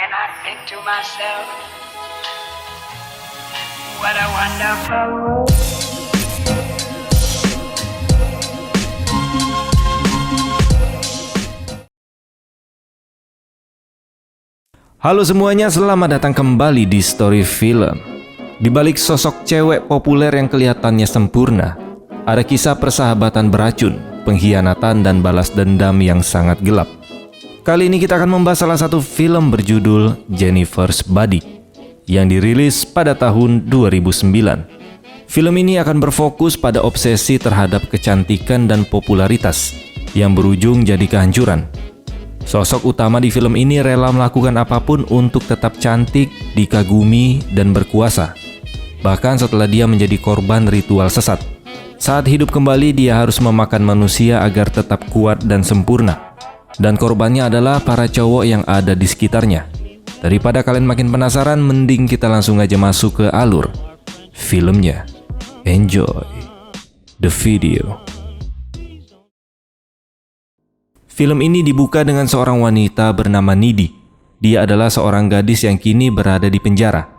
and I think to myself, what a wonderful world. Halo semuanya, selamat datang kembali di Story Film. Di balik sosok cewek populer yang kelihatannya sempurna, ada kisah persahabatan beracun, pengkhianatan, dan balas dendam yang sangat gelap. Kali ini kita akan membahas salah satu film berjudul Jennifer's Body yang dirilis pada tahun 2009. Film ini akan berfokus pada obsesi terhadap kecantikan dan popularitas yang berujung jadi kehancuran. Sosok utama di film ini rela melakukan apapun untuk tetap cantik, dikagumi, dan berkuasa. Bahkan setelah dia menjadi korban ritual sesat. Saat hidup kembali, dia harus memakan manusia agar tetap kuat dan sempurna. Dan korbannya adalah para cowok yang ada di sekitarnya. Daripada kalian makin penasaran, mending kita langsung aja masuk ke alur filmnya. Enjoy the video. Film ini dibuka dengan seorang wanita bernama Needy. Dia adalah seorang gadis yang kini berada di penjara.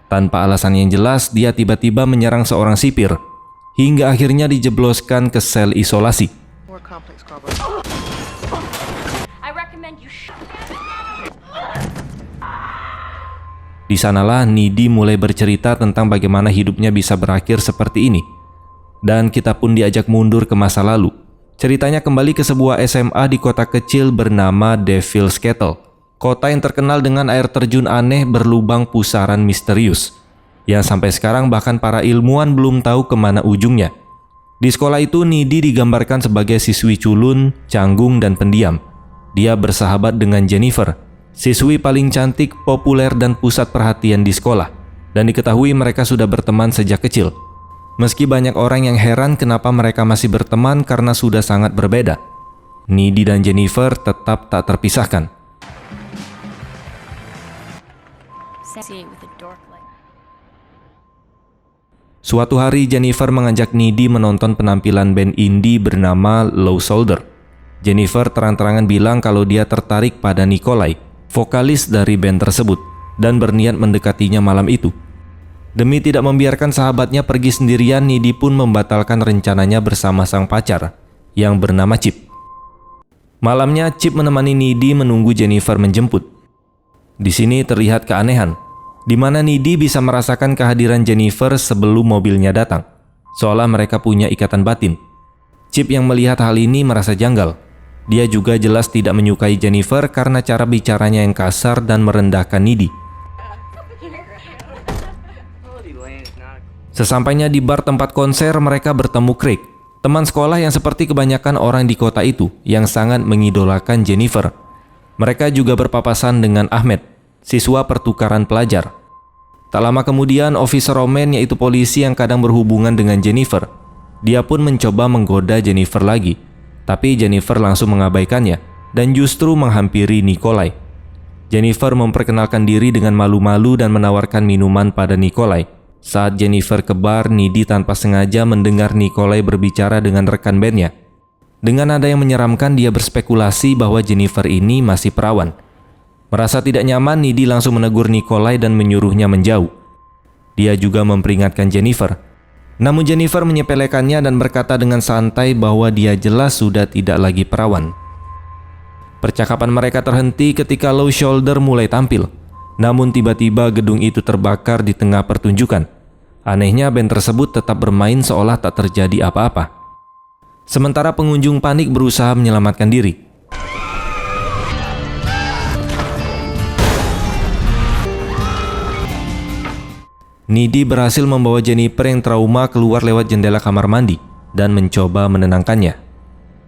Tanpa alasan yang jelas, dia tiba-tiba menyerang seorang sipir, hingga akhirnya dijebloskan ke sel isolasi. Di sanalah Needy mulai bercerita tentang bagaimana hidupnya bisa berakhir seperti ini. Dan kita pun diajak mundur ke masa lalu. Ceritanya kembali ke sebuah SMA di kota kecil bernama Devil's Kettle. Kota yang terkenal dengan air terjun aneh berlubang pusaran misterius, yang sampai sekarang bahkan para ilmuwan belum tahu kemana ujungnya. Di sekolah itu, Needy digambarkan sebagai siswi culun, canggung, dan pendiam. Dia bersahabat dengan Jennifer, siswi paling cantik, populer, dan pusat perhatian di sekolah. Dan diketahui mereka sudah berteman sejak kecil. Meski banyak orang yang heran kenapa mereka masih berteman karena sudah sangat berbeda, Needy dan Jennifer tetap tak terpisahkan. Suatu hari Jennifer mengajak Needy menonton penampilan band indie bernama Low Shoulder. Jennifer terang-terangan bilang kalau dia tertarik pada Nikolai, vokalis dari band tersebut, dan berniat mendekatinya malam itu. Demi tidak membiarkan sahabatnya pergi sendirian, Needy pun membatalkan rencananya bersama sang pacar, yang bernama Chip. Malamnya, Chip menemani Needy menunggu Jennifer menjemput. Di sini terlihat keanehan, di mana Needy bisa merasakan kehadiran Jennifer sebelum mobilnya datang, seolah mereka punya ikatan batin. Chip yang melihat hal ini merasa janggal. Dia juga jelas tidak menyukai Jennifer karena cara bicaranya yang kasar dan merendahkan Needy. Sesampainya di bar tempat konser, mereka bertemu Craig, teman sekolah yang seperti kebanyakan orang di kota itu, yang sangat mengidolakan Jennifer. Mereka juga berpapasan dengan Ahmed, siswa pertukaran pelajar. Tak lama kemudian, officer Roman, yaitu polisi yang kadang berhubungan dengan Jennifer, dia pun mencoba menggoda Jennifer lagi. Tapi Jennifer langsung mengabaikannya dan justru menghampiri Nikolai. Jennifer memperkenalkan diri dengan malu-malu dan menawarkan minuman pada Nikolai. Saat Jennifer ke bar, Needy tanpa sengaja mendengar Nikolai berbicara dengan rekan bandnya. Dengan nada yang menyeramkan, dia berspekulasi bahwa Jennifer ini masih perawan. Merasa tidak nyaman, Needy langsung menegur Nikolai dan menyuruhnya menjauh. Dia juga memperingatkan Jennifer. Namun Jennifer menyepelekannya dan berkata dengan santai bahwa dia jelas sudah tidak lagi perawan. Percakapan mereka terhenti ketika Low Shoulder mulai tampil. Namun tiba-tiba gedung itu terbakar di tengah pertunjukan. Anehnya band tersebut tetap bermain seolah tak terjadi apa-apa. Sementara pengunjung panik berusaha menyelamatkan diri. Needy berhasil membawa Jennifer yang trauma keluar lewat jendela kamar mandi dan mencoba menenangkannya.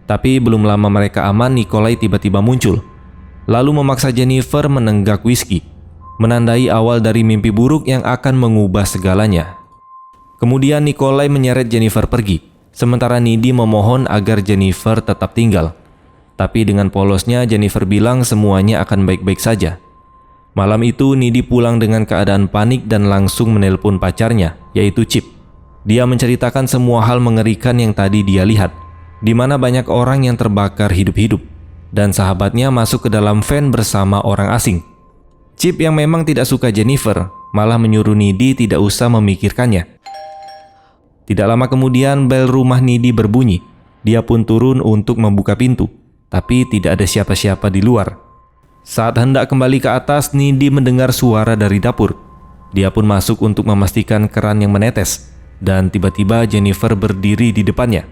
Tapi belum lama mereka aman, Nikolai tiba-tiba muncul, lalu memaksa Jennifer menenggak whisky, menandai awal dari mimpi buruk yang akan mengubah segalanya. Kemudian Nikolai menyeret Jennifer pergi, sementara Needy memohon agar Jennifer tetap tinggal. Tapi dengan polosnya Jennifer bilang semuanya akan baik-baik saja. Malam itu Needy pulang dengan keadaan panik dan langsung menelpon pacarnya, yaitu Chip. Dia menceritakan semua hal mengerikan yang tadi dia lihat, di mana banyak orang yang terbakar hidup-hidup, dan sahabatnya masuk ke dalam van bersama orang asing. Chip yang memang tidak suka Jennifer malah menyuruh Needy tidak usah memikirkannya. Tidak lama kemudian bel rumah Needy berbunyi. Dia pun turun untuk membuka pintu, tapi tidak ada siapa-siapa di luar. Saat hendak kembali ke atas, Needy mendengar suara dari dapur. Dia pun masuk untuk memastikan keran yang menetes, dan tiba-tiba Jennifer berdiri di depannya.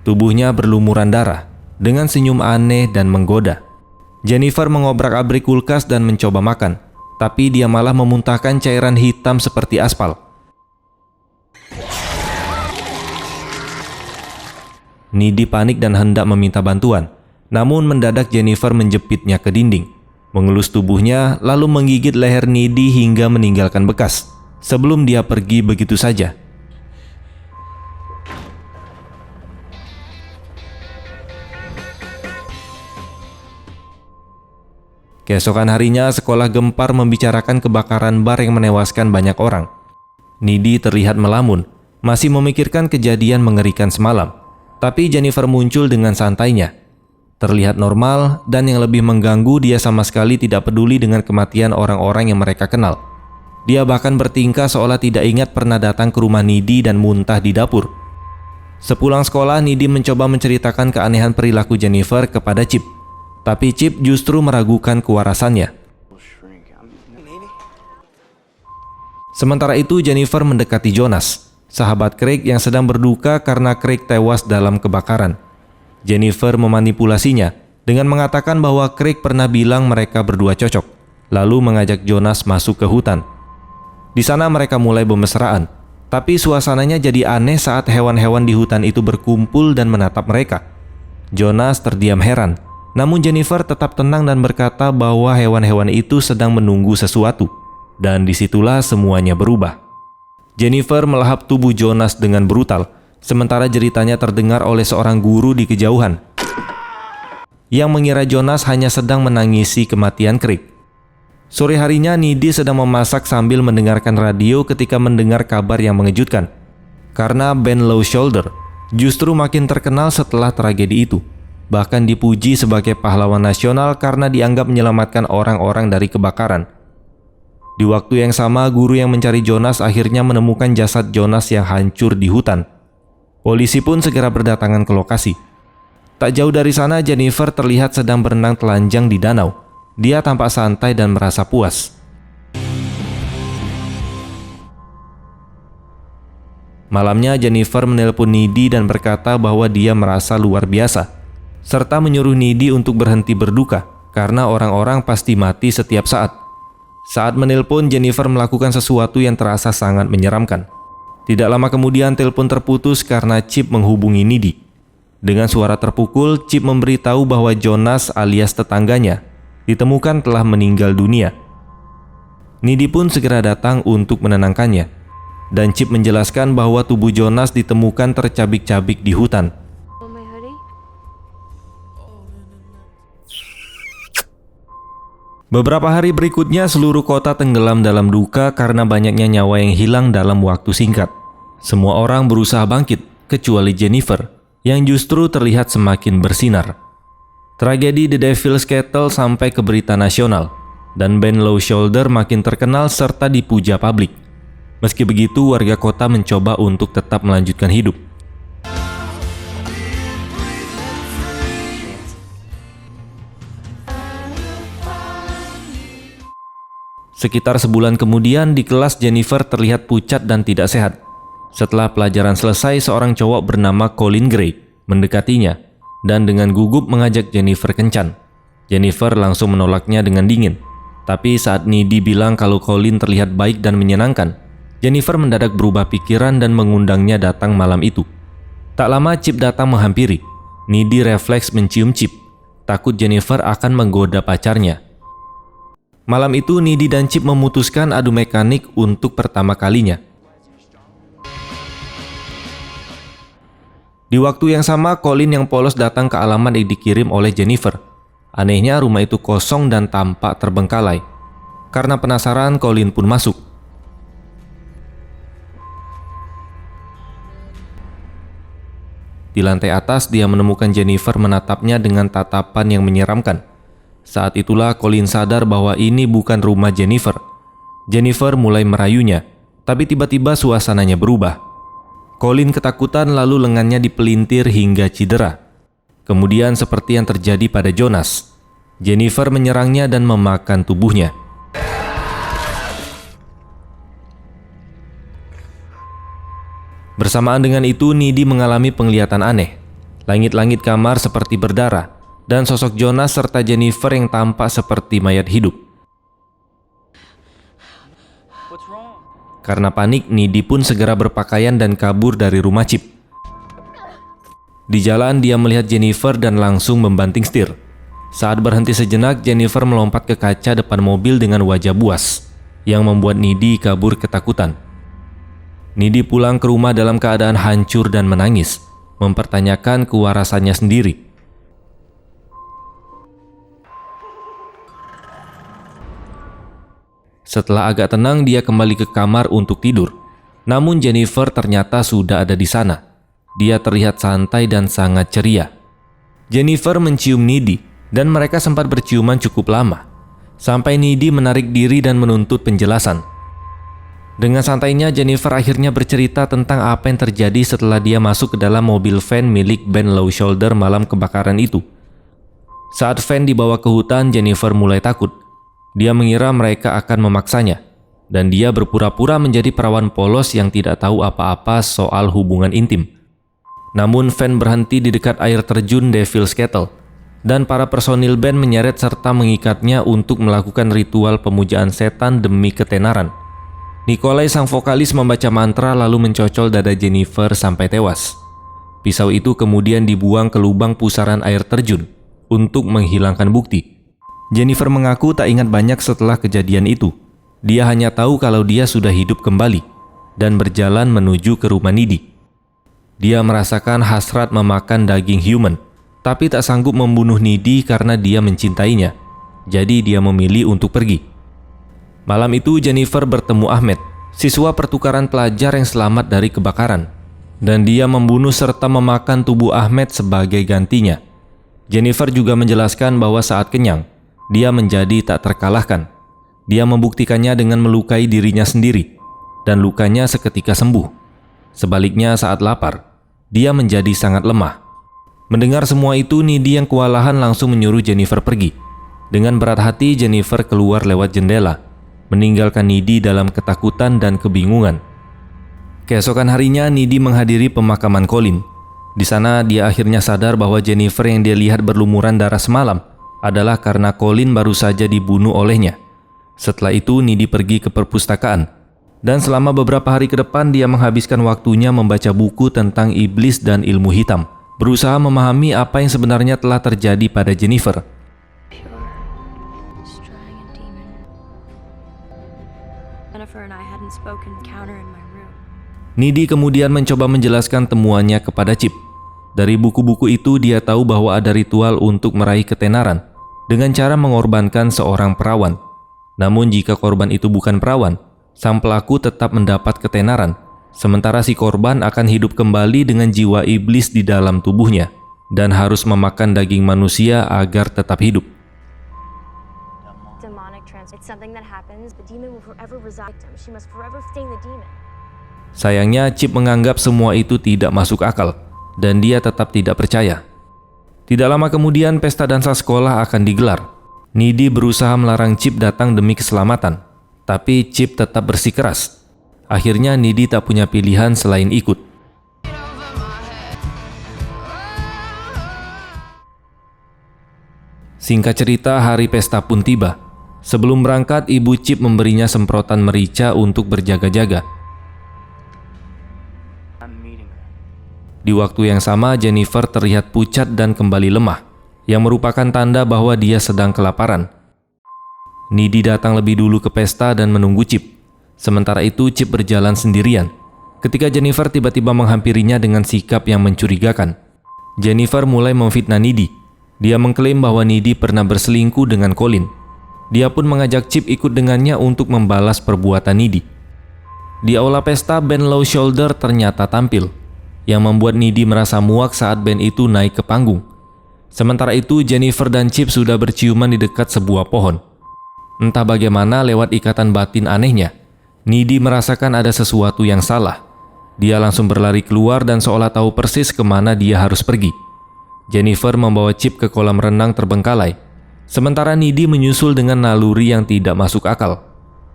Tubuhnya berlumuran darah, dengan senyum aneh dan menggoda. Jennifer mengobrak-abrik kulkas dan mencoba makan, tapi dia malah memuntahkan cairan hitam seperti aspal. Needy panik dan hendak meminta bantuan, namun mendadak Jennifer menjepitnya ke dinding, mengelus tubuhnya lalu menggigit leher Needy hingga meninggalkan bekas, sebelum dia pergi begitu saja. Keesokan harinya, sekolah gempar membicarakan kebakaran bar yang menewaskan banyak orang. Needy terlihat melamun, masih memikirkan kejadian mengerikan semalam. Tapi Jennifer muncul dengan santainya. Terlihat normal, dan yang lebih mengganggu, dia sama sekali tidak peduli dengan kematian orang-orang yang mereka kenal. Dia bahkan bertingkah seolah tidak ingat pernah datang ke rumah Needy dan muntah di dapur. Sepulang sekolah, Needy mencoba menceritakan keanehan perilaku Jennifer kepada Chip. Tapi Chip justru meragukan kewarasannya. Sementara itu Jennifer mendekati Jonas, sahabat Craig yang sedang berduka karena Craig tewas dalam kebakaran. Jennifer memanipulasinya dengan mengatakan bahwa Craig pernah bilang mereka berdua cocok, lalu mengajak Jonas masuk ke hutan. Di sana mereka mulai bermesraan, tapi suasananya jadi aneh saat hewan-hewan di hutan itu berkumpul dan menatap mereka. Jonas terdiam heran. Namun Jennifer tetap tenang dan berkata bahwa hewan-hewan itu sedang menunggu sesuatu, dan disitulah semuanya berubah. Jennifer melahap tubuh Jonas dengan brutal, sementara jeritanya terdengar oleh seorang guru di kejauhan, yang mengira Jonas hanya sedang menangisi kematian Craig. Sore harinya Needy sedang memasak sambil mendengarkan radio ketika mendengar kabar yang mengejutkan, karena Ben Low Shoulder justru makin terkenal setelah tragedi itu. Bahkan dipuji sebagai pahlawan nasional karena dianggap menyelamatkan orang-orang dari kebakaran. Di waktu yang sama, guru yang mencari Jonas akhirnya menemukan jasad Jonas yang hancur di hutan. Polisi pun segera berdatangan ke lokasi. Tak jauh dari sana, Jennifer terlihat sedang berenang telanjang di danau. Dia tampak santai dan merasa puas. Malamnya, Jennifer menelpon Needy dan berkata bahwa dia merasa luar biasa, serta menyuruh Needy untuk berhenti berduka karena orang-orang pasti mati setiap saat. Saat menelpon, Jennifer melakukan sesuatu yang terasa sangat menyeramkan. Tidak lama kemudian telepon terputus karena Chip menghubungi Needy. Dengan suara terpukul, Chip memberitahu bahwa Jonas alias tetangganya ditemukan telah meninggal dunia. Needy pun segera datang untuk menenangkannya, dan Chip menjelaskan bahwa tubuh Jonas ditemukan tercabik-cabik di hutan. Beberapa hari berikutnya, seluruh kota tenggelam dalam duka karena banyaknya nyawa yang hilang dalam waktu singkat. Semua orang berusaha bangkit, kecuali Jennifer, yang justru terlihat semakin bersinar. Tragedi The Devil's Kettle sampai ke berita nasional, dan Ben Low Shoulder makin terkenal serta dipuja publik. Meski begitu, warga kota mencoba untuk tetap melanjutkan hidup. Sekitar sebulan kemudian, di kelas Jennifer terlihat pucat dan tidak sehat. Setelah pelajaran selesai, seorang cowok bernama Colin Gray mendekatinya dan dengan gugup mengajak Jennifer kencan. Jennifer langsung menolaknya dengan dingin. Tapi saat Needy bilang kalau Colin terlihat baik dan menyenangkan, Jennifer mendadak berubah pikiran dan mengundangnya datang malam itu. Tak lama Chip datang menghampiri. Needy refleks mencium Chip, takut Jennifer akan menggoda pacarnya. Malam itu Needy dan Chip memutuskan adu mekanik untuk pertama kalinya. Di waktu yang sama, Colin yang polos datang ke alamat yang dikirim oleh Jennifer. Anehnya rumah itu kosong dan tampak terbengkalai. Karena penasaran, Colin pun masuk. Di lantai atas, dia menemukan Jennifer menatapnya dengan tatapan yang menyeramkan. Saat itulah Colin sadar bahwa ini bukan rumah Jennifer. Jennifer mulai merayunya, tapi tiba-tiba suasananya berubah. Colin ketakutan lalu lengannya dipelintir hingga cedera. Kemudian seperti yang terjadi pada Jonas, Jennifer menyerangnya dan memakan tubuhnya. Bersamaan dengan itu, Needy mengalami penglihatan aneh. Langit-langit kamar seperti berdarah, dan sosok Jonas serta Jennifer yang tampak seperti mayat hidup. Karena panik, Needy pun segera berpakaian dan kabur dari rumah Chip. Di jalan, dia melihat Jennifer dan langsung membanting setir. Saat berhenti sejenak, Jennifer melompat ke kaca depan mobil dengan wajah buas, yang membuat Needy kabur ketakutan. Needy pulang ke rumah dalam keadaan hancur dan menangis, mempertanyakan kewarasannya sendiri. Setelah agak tenang, dia kembali ke kamar untuk tidur. Namun Jennifer ternyata sudah ada di sana. Dia terlihat santai dan sangat ceria. Jennifer mencium Needy, dan mereka sempat berciuman cukup lama, sampai Needy menarik diri dan menuntut penjelasan. Dengan santainya, Jennifer akhirnya bercerita tentang apa yang terjadi setelah dia masuk ke dalam mobil van milik Ben Low Shoulder malam kebakaran itu. Saat van dibawa ke hutan, Jennifer mulai takut. Dia mengira mereka akan memaksanya, dan dia berpura-pura menjadi perawan polos yang tidak tahu apa-apa soal hubungan intim. Namun van berhenti di dekat air terjun Devil's Kettle, dan para personil band menyeret serta mengikatnya untuk melakukan ritual pemujaan setan demi ketenaran. Nikolai sang vokalis membaca mantra lalu mencocol dada Jennifer sampai tewas. Pisau itu kemudian dibuang ke lubang pusaran air terjun untuk menghilangkan bukti. Jennifer mengaku tak ingat banyak setelah kejadian itu. Dia hanya tahu kalau dia sudah hidup kembali dan berjalan menuju ke rumah Needy. Dia merasakan hasrat memakan daging human, tapi tak sanggup membunuh Needy karena dia mencintainya. Jadi dia memilih untuk pergi. Malam itu Jennifer bertemu Ahmed, siswa pertukaran pelajar yang selamat dari kebakaran, dan dia membunuh serta memakan tubuh Ahmed sebagai gantinya. Jennifer juga menjelaskan bahwa saat kenyang, dia menjadi tak terkalahkan. Dia membuktikannya dengan melukai dirinya sendiri, dan lukanya seketika sembuh. Sebaliknya saat lapar, dia menjadi sangat lemah. Mendengar semua itu, Needy yang kewalahan langsung menyuruh Jennifer pergi. Dengan berat hati, Jennifer keluar lewat jendela, meninggalkan Needy dalam ketakutan dan kebingungan. Keesokan harinya, Needy menghadiri pemakaman Colin. Di sana, dia akhirnya sadar bahwa Jennifer yang dia lihat berlumuran darah semalam adalah karena Colin baru saja dibunuh olehnya. Setelah itu, Needy pergi ke perpustakaan. Dan selama beberapa hari ke depan, dia menghabiskan waktunya membaca buku tentang iblis dan ilmu hitam, berusaha memahami apa yang sebenarnya telah terjadi pada Jennifer. Needy kemudian mencoba menjelaskan temuannya kepada Chip. Dari buku-buku itu, dia tahu bahwa ada ritual untuk meraih ketenaran dengan cara mengorbankan seorang perawan. Namun jika korban itu bukan perawan, sang pelaku tetap mendapat ketenaran, sementara si korban akan hidup kembali dengan jiwa iblis di dalam tubuhnya dan harus memakan daging manusia agar tetap hidup. Sayangnya, Chip menganggap semua itu tidak masuk akal dan dia tetap tidak percaya. Tidak lama kemudian, pesta dansa sekolah akan digelar. Needy berusaha melarang Chip datang demi keselamatan, tapi Chip tetap bersikeras. Akhirnya Needy tak punya pilihan selain ikut. Singkat cerita, hari pesta pun tiba. Sebelum berangkat, ibu Chip memberinya semprotan merica untuk berjaga-jaga. Di waktu yang sama, Jennifer terlihat pucat dan kembali lemah, yang merupakan tanda bahwa dia sedang kelaparan. Needy datang lebih dulu ke pesta dan menunggu Chip. Sementara itu, Chip berjalan sendirian. Ketika Jennifer tiba-tiba menghampirinya dengan sikap yang mencurigakan, Jennifer mulai memfitnah Needy. Dia mengklaim bahwa Needy pernah berselingkuh dengan Colin. Dia pun mengajak Chip ikut dengannya untuk membalas perbuatan Needy. Di aula pesta, Ben Low Shoulder ternyata tampil, yang membuat Needy merasa muak saat band itu naik ke panggung. Sementara itu, Jennifer dan Chip sudah berciuman di dekat sebuah pohon. Entah bagaimana lewat ikatan batin anehnya, Needy merasakan ada sesuatu yang salah. Dia langsung berlari keluar dan seolah tahu persis kemana dia harus pergi. Jennifer membawa Chip ke kolam renang terbengkalai, sementara Needy menyusul dengan naluri yang tidak masuk akal.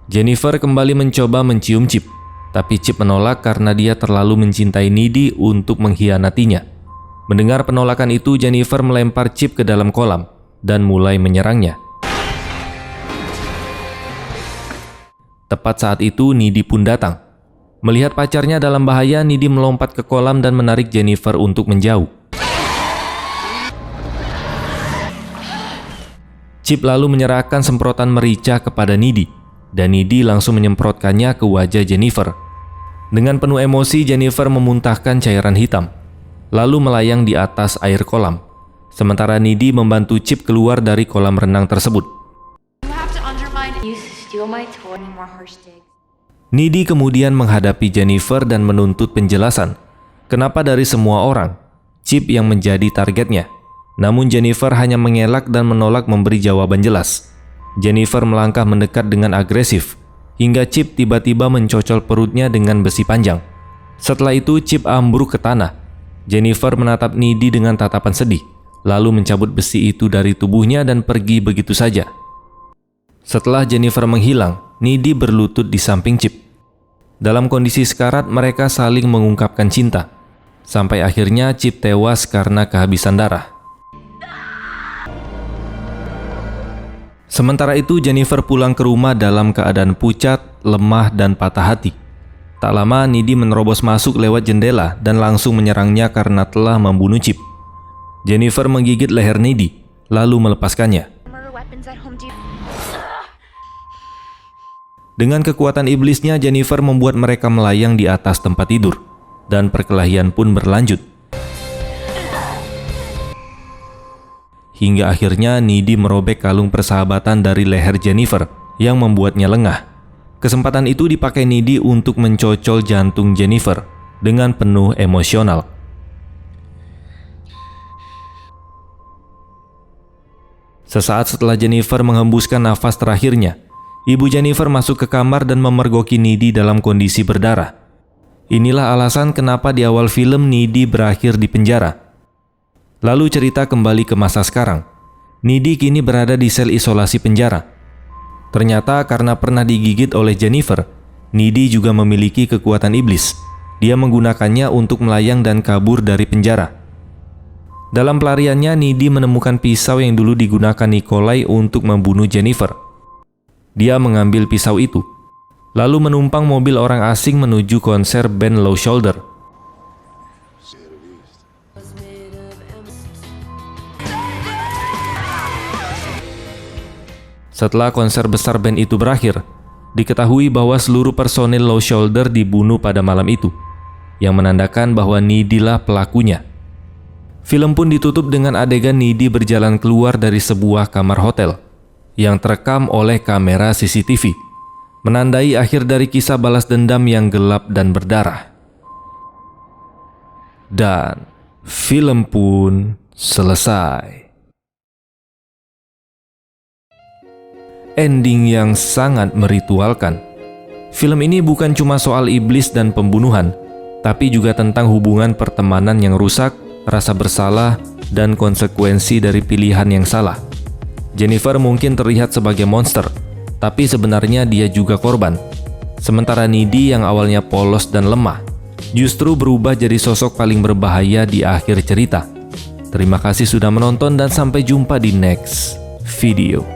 Jennifer kembali mencoba mencium Chip, tapi Chip menolak karena dia terlalu mencintai Needy untuk mengkhianatinya. Mendengar penolakan itu, Jennifer melempar Chip ke dalam kolam dan mulai menyerangnya. Tepat saat itu, Needy pun datang. Melihat pacarnya dalam bahaya, Needy melompat ke kolam dan menarik Jennifer untuk menjauh. Chip lalu menyerahkan semprotan merica kepada Needy, dan Needy langsung menyemprotkannya ke wajah Jennifer. Dengan penuh emosi, Jennifer memuntahkan cairan hitam, lalu melayang di atas air kolam. Sementara Needy membantu Chip keluar dari kolam renang tersebut. Needy kemudian menghadapi Jennifer dan menuntut penjelasan. Kenapa dari semua orang, Chip yang menjadi targetnya? Namun Jennifer hanya mengelak dan menolak memberi jawaban jelas. Jennifer melangkah mendekat dengan agresif, hingga Chip tiba-tiba mencocol perutnya dengan besi panjang. Setelah itu Chip ambruk ke tanah. Jennifer menatap Needy dengan tatapan sedih, lalu mencabut besi itu dari tubuhnya dan pergi begitu saja. Setelah Jennifer menghilang, Needy berlutut di samping Chip. Dalam kondisi sekarat, mereka saling mengungkapkan cinta, sampai akhirnya Chip tewas karena kehabisan darah. Sementara itu, Jennifer pulang ke rumah dalam keadaan pucat, lemah, dan patah hati. Tak lama, Needy menerobos masuk lewat jendela dan langsung menyerangnya karena telah membunuh Chip. Jennifer menggigit leher Needy, lalu melepaskannya. Dengan kekuatan iblisnya, Jennifer membuat mereka melayang di atas tempat tidur, dan perkelahian pun berlanjut. Hingga akhirnya Needy merobek kalung persahabatan dari leher Jennifer yang membuatnya lengah. Kesempatan itu dipakai Needy untuk mencocol jantung Jennifer dengan penuh emosional. Sesaat setelah Jennifer menghembuskan nafas terakhirnya, ibu Jennifer masuk ke kamar dan memergoki Needy dalam kondisi berdarah. Inilah alasan kenapa di awal film Needy berakhir di penjara. Lalu cerita kembali ke masa sekarang. Needy kini berada di sel isolasi penjara. Ternyata karena pernah digigit oleh Jennifer, Needy juga memiliki kekuatan iblis. Dia menggunakannya untuk melayang dan kabur dari penjara. Dalam pelariannya, Needy menemukan pisau yang dulu digunakan Nikolai untuk membunuh Jennifer. Dia mengambil pisau itu, lalu menumpang mobil orang asing menuju konser band Low Shoulder. Setelah konser besar band itu berakhir, diketahui bahwa seluruh personil Low Shoulder dibunuh pada malam itu, yang menandakan bahwa Needy lah pelakunya. Film pun ditutup dengan adegan Needy berjalan keluar dari sebuah kamar hotel, yang terekam oleh kamera CCTV, menandai akhir dari kisah balas dendam yang gelap dan berdarah. Dan film pun selesai. Ending yang sangat meritualkan. Film ini bukan cuma soal iblis dan pembunuhan, tapi juga tentang hubungan pertemanan yang rusak, rasa bersalah, dan konsekuensi dari pilihan yang salah. Jennifer mungkin terlihat sebagai monster, tapi sebenarnya dia juga korban. Sementara Needy yang awalnya polos dan lemah, justru berubah jadi sosok paling berbahaya di akhir cerita. Terima kasih sudah menonton dan sampai jumpa di next video.